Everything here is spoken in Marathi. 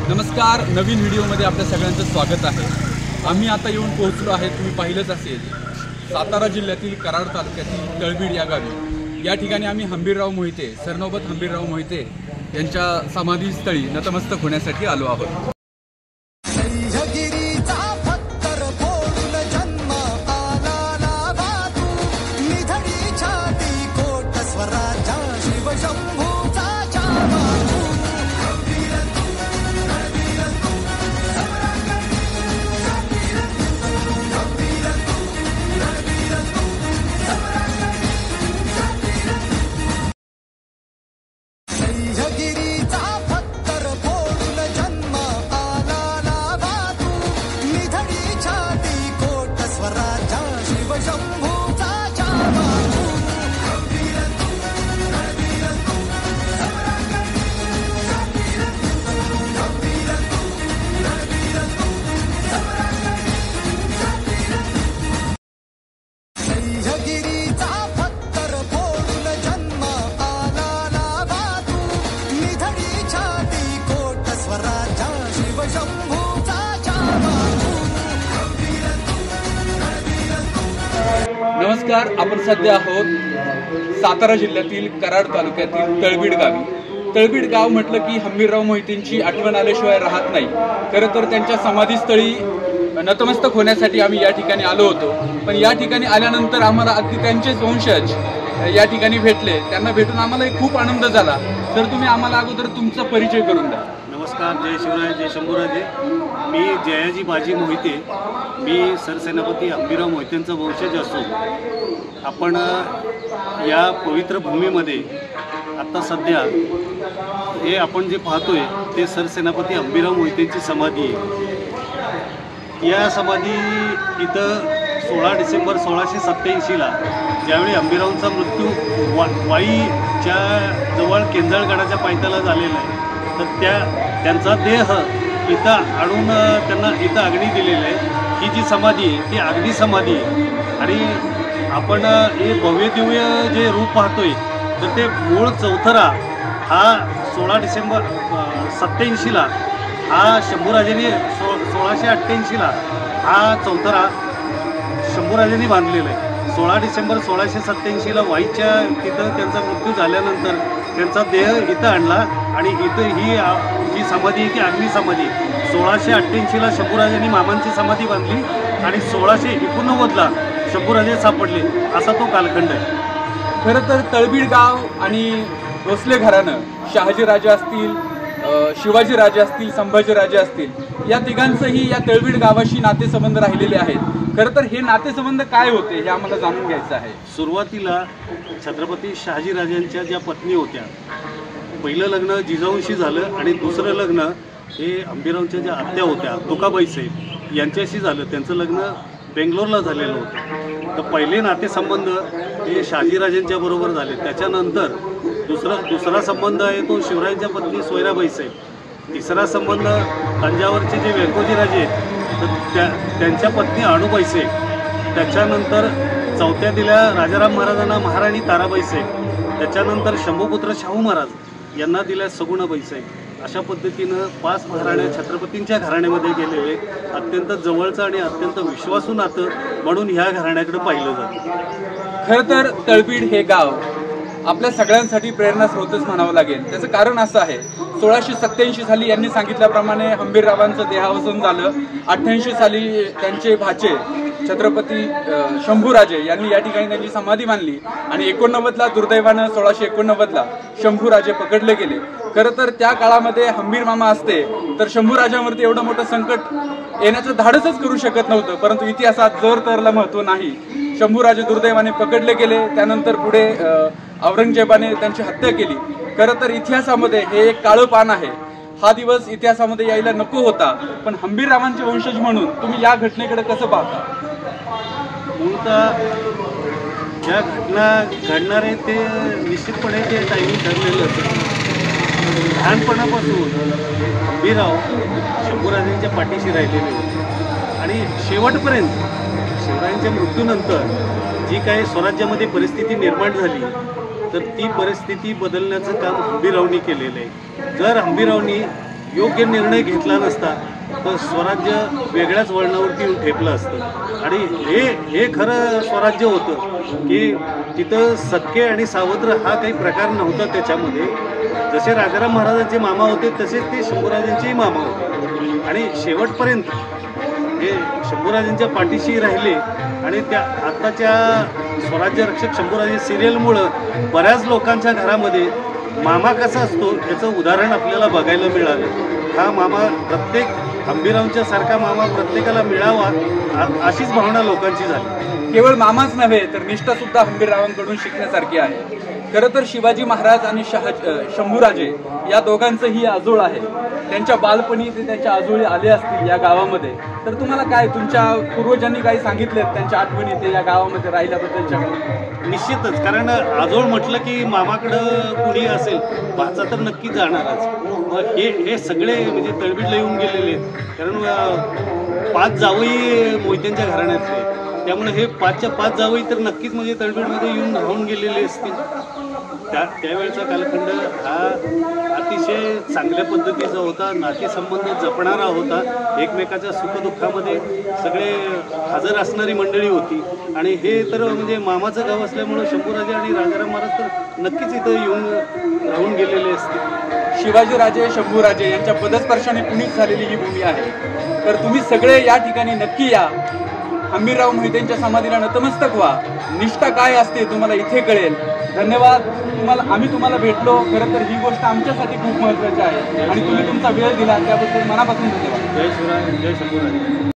नमस्कार, नवीन व्हिडिओमध्ये आपल्या सगळ्यांचं स्वागत आहे। आम्ही आता येऊन पोहोचलो आहे, तुम्ही पाहिलंच असेल, सातारा जिल्ह्यातील कराड तालुक्यातील तळबीड या गावी। या ठिकाणी आम्ही हंबीरराव मोहिते, सरनौबत हंबीरराव मोहिते यांच्या समाधीस्थळी नतमस्तक होण्यासाठी आलो आहोत। नमस्कार, आपण सध्या आहोत सातारा जिल्ह्यातील कराड तालुक्यातील तळबीड गावी। तळबीड गाव म्हटलं की हंबीरराव मोहितेंची आठवण आल्याशिवाय राहत नाही। खरं तर त्यांच्या समाधीस्थळी नतमस्तक होण्यासाठी आम्ही या ठिकाणी आलो होतो, पण या ठिकाणी आल्यानंतर आम्हाला अगदी त्यांचेच वंशज या ठिकाणी भेटले। त्यांना भेटून आम्हाला खूप आनंद झाला। तर तुम्ही आम्हाला अगोदर तुमचा परिचय करून द्या। नमस्कार, जय शिवराय, जय शंभूराजे। मी जयाजी बाजी मोहिते, मी सरसेनापती हंबीरराव मोहितेंचा वंशज असून आपण या पवित्र भूमीमध्ये आता सध्या हे आपण जे पाहतोय ते सरसेनापती हंबीरराव मोहितेंची समाधी आहे। या समाधी इथं 16 डिसेंबर 1687ला ज्यावेळी हंबीररावांचा मृत्यू वाईच्या जवळ केंजळगडाच्या पायथ्याला झालेला आहे, तर त्यांचा देह इथं आणून त्यांना इथं अग्नी दिलेलं आहे। ही जी समाधी आहे ती अग्नी समाधी आहे आणि आपण हे भव्य दिव्य जे रूप पाहतोय तर ते मूळ चौथरा हा 16 डिसेंबर 87ला हा शंभूराजांनी 1688ला हा चौथरा शंभूराजांनी बांधलेला आहे। 16 डिसेंबर 1687ला वाईच्या तिथं त्यांचा मृत्यू झाल्यानंतर त्यांचा देह इथं आणला आणि इथं ही जी समाधी आहे ती अग्नी समाधी। 1688ला शंभूराजांनी मामांची समाधी बांधली आणि 1689ला शंभूराजे सापडले, असा तो कालखंड आहे। खरं तर तळबीड गाव आणि भोसले घराणं, शहाजीराजे असतील, शिवाजीराजे असतील, संभाजीराजे असतील, या तिघांचंही या तळबीड गावाशी नातेसंबंध राहिलेले आहेत। खरं तर हे नातेसंबंध काय होते हे आम्हाला जाणून घ्यायचं आहे। सुरुवातीला छत्रपती शहाजीराजांच्या ज्या पत्नी होत्या, पहिलं लग्न जिजाऊंशी झालं आणि दुसरं लग्न हे हंबीररावांच्या ज्या आत्या होत्या तुकाबाई साहेब यांच्याशी झालं। त्यांचं लग्न बेंगलोरला झालेलं होतं। तर पहिले नातेसंबंध हे शहाजीराजांच्या बरोबर झाले। त्याच्यानंतर दुसरा संबंध आहे तो शिवरायांच्या पत्नी सोयराबाई साहेब। तिसरा संबंध तंजावरचे जे व्यंकोजीराजे आहेत तर त्यांच्या पत्नी अणुबाई साहेब। त्याच्यानंतर चौथ्या दिल्या राजाराम महाराजांना महाराणी ताराबाई साहेब। त्याच्यानंतर शंभूपुत्र शाहू महाराज यांना दिल्या सगुणाबाई साहेब। अशा पद्धतीनं 5 महाराण्या छत्रपतींच्या घराण्यामध्ये गेलेले, अत्यंत जवळचं आणि अत्यंत विश्वासू नातं म्हणून ह्या घराण्याकडे पाहिलं जातं। खरं तर तळबीड हे गाव आपल्या सगळ्यांसाठी प्रेरणास्रोतच म्हणावं लागेल। त्याचं कारण असं आहे, 1687 साली यांनी सांगितल्याप्रमाणे हंबीररावांचं देहावसन झालं। 88 साली त्यांचे भाचे छत्रपती शंभूराजे यांनी या ठिकाणी त्यांची समाधी बांधली आणि 89ला दुर्दैवानं 1689ला शंभूराजे पकडले गेले। खरं तर त्या काळामध्ये हंबीर मामा असते तर शंभूराजांवरती एवढं मोठं संकट येण्याचं धाडसच करू शकत नव्हतं, परंतु इतिहासात जोर तरला महत्त्व नाही। शंभूराजे दुर्दैवाने पकडले गेले, त्यानंतर पुढे औरंगजेबाने त्यांची हत्या केली। खरं तर इतिहासामध्ये हे एक काळं पान आहे। हा दिवस इतिहासामध्ये यायला नको होता, पण हंबीररावांचे वंशज म्हणून तुम्ही या घटनेकडे कसं पाहता? मूळतः ज्या घटना घडणार आहे ते निश्चितपणे ते टायमिंग ठरलेलं होतं। लहानपणापासून हंबीरराव शंभूराजांच्या पाठीशी राहिलेले होते आणि शेवटपर्यंत शिवरायांच्या मृत्यूनंतर जी काही स्वराज्यामध्ये परिस्थिती निर्माण झाली तर ती परिस्थिती बदलण्याचं काम हंबीररावांनी केलेलं आहे. जर हंबीररावांनी योग्य निर्णय घेतला नसता तर स्वराज्य वेगळ्याच वळणावरती येऊन ठेपलं असतं आणि हे खरं स्वराज्य होतं की तिथं सख्खे आणि सावत्र हा काही प्रकार नव्हता. त्याच्यामध्ये जसे राजाराम महाराजांचे मामा होते तसेच ते शंभूराजांचेही मामा होते आणि शेवटपर्यंत हे शंभूराजांच्या पाठीशी राहिले आणि त्या आत्ताच्या स्वराज्य रक्षक शंभूराजे सिरियलमुळं बऱ्याच लोकांच्या घरामध्ये मामा कसा असतो याचं उदाहरण आपल्याला बघायला मिळालं. हा मामा प्रत्येक हंबीररावांच्या सारखा मामा प्रत्येकाला मिळावा अशीच भावना लोकांची झाली. केवळ मामाच नव्हे तर निष्ठा सुद्धा हंबीररावांकडून शिकण्यासारखी आहे. खरं तर शिवाजी महाराज आणि शंभूराजे या दोघांचंही आजोळ आहे. त्यांच्या बालपणी ते त्यांच्या आजोळी आले असतील या गावामध्ये तर तुम्हाला काय तुमच्या पूर्वजांनी काही सांगितले त्यांच्या आठवणी ते या गावामध्ये राहिल्याबद्दलच्या? निश्चितच, कारण आजोळ म्हटलं की मामाकडं कुणी असेल भाचा तर नक्की जाणारच. मग हे सगळे म्हणजे तळबीडला येऊन गेलेले आहेत. कारण 5 जावई मोहित्यांच्या घराण्यातले, त्यामुळे हे 5च्या 5 जावई तर नक्कीच म्हणजे तळबीडमध्ये येऊन राहून गेलेले असतील. त्यावेळेचा कालखंड हा अतिशय चांगल्या पद्धतीचा होता. नातेसंबंध जपणारा होता. एकमेकाच्या सुखदुःखामध्ये सगळे हजर असणारी मंडळी होती आणि हे तर म्हणजे मामाचं गाव असल्यामुळं शंभूराजे आणि राजाराम महाराज तर नक्कीच इथं येऊन राहून गेलेले असतील. शिवाजीराजे शंभूराजे यांच्या पदस्पर्शाने पुनीत झालेली ही भूमी आहे. तर तुम्ही सगळे या ठिकाणी नक्की या. हंबीरराव मोहितेंच्या समाधीला नतमस्तक व्हा. निष्ठा काय असते तुम्हाला इथे कळेल. धन्यवाद. आम्ही तुम्हाला भेटलो. खरं तर ही गोष्ट आमच्यासाठी खूप महत्त्वाची आहे आणि तुम्ही तुमचा वेळ दिला त्याबद्दल मनापासून धन्यवाद. जय शिवराय, जय शंभूराज.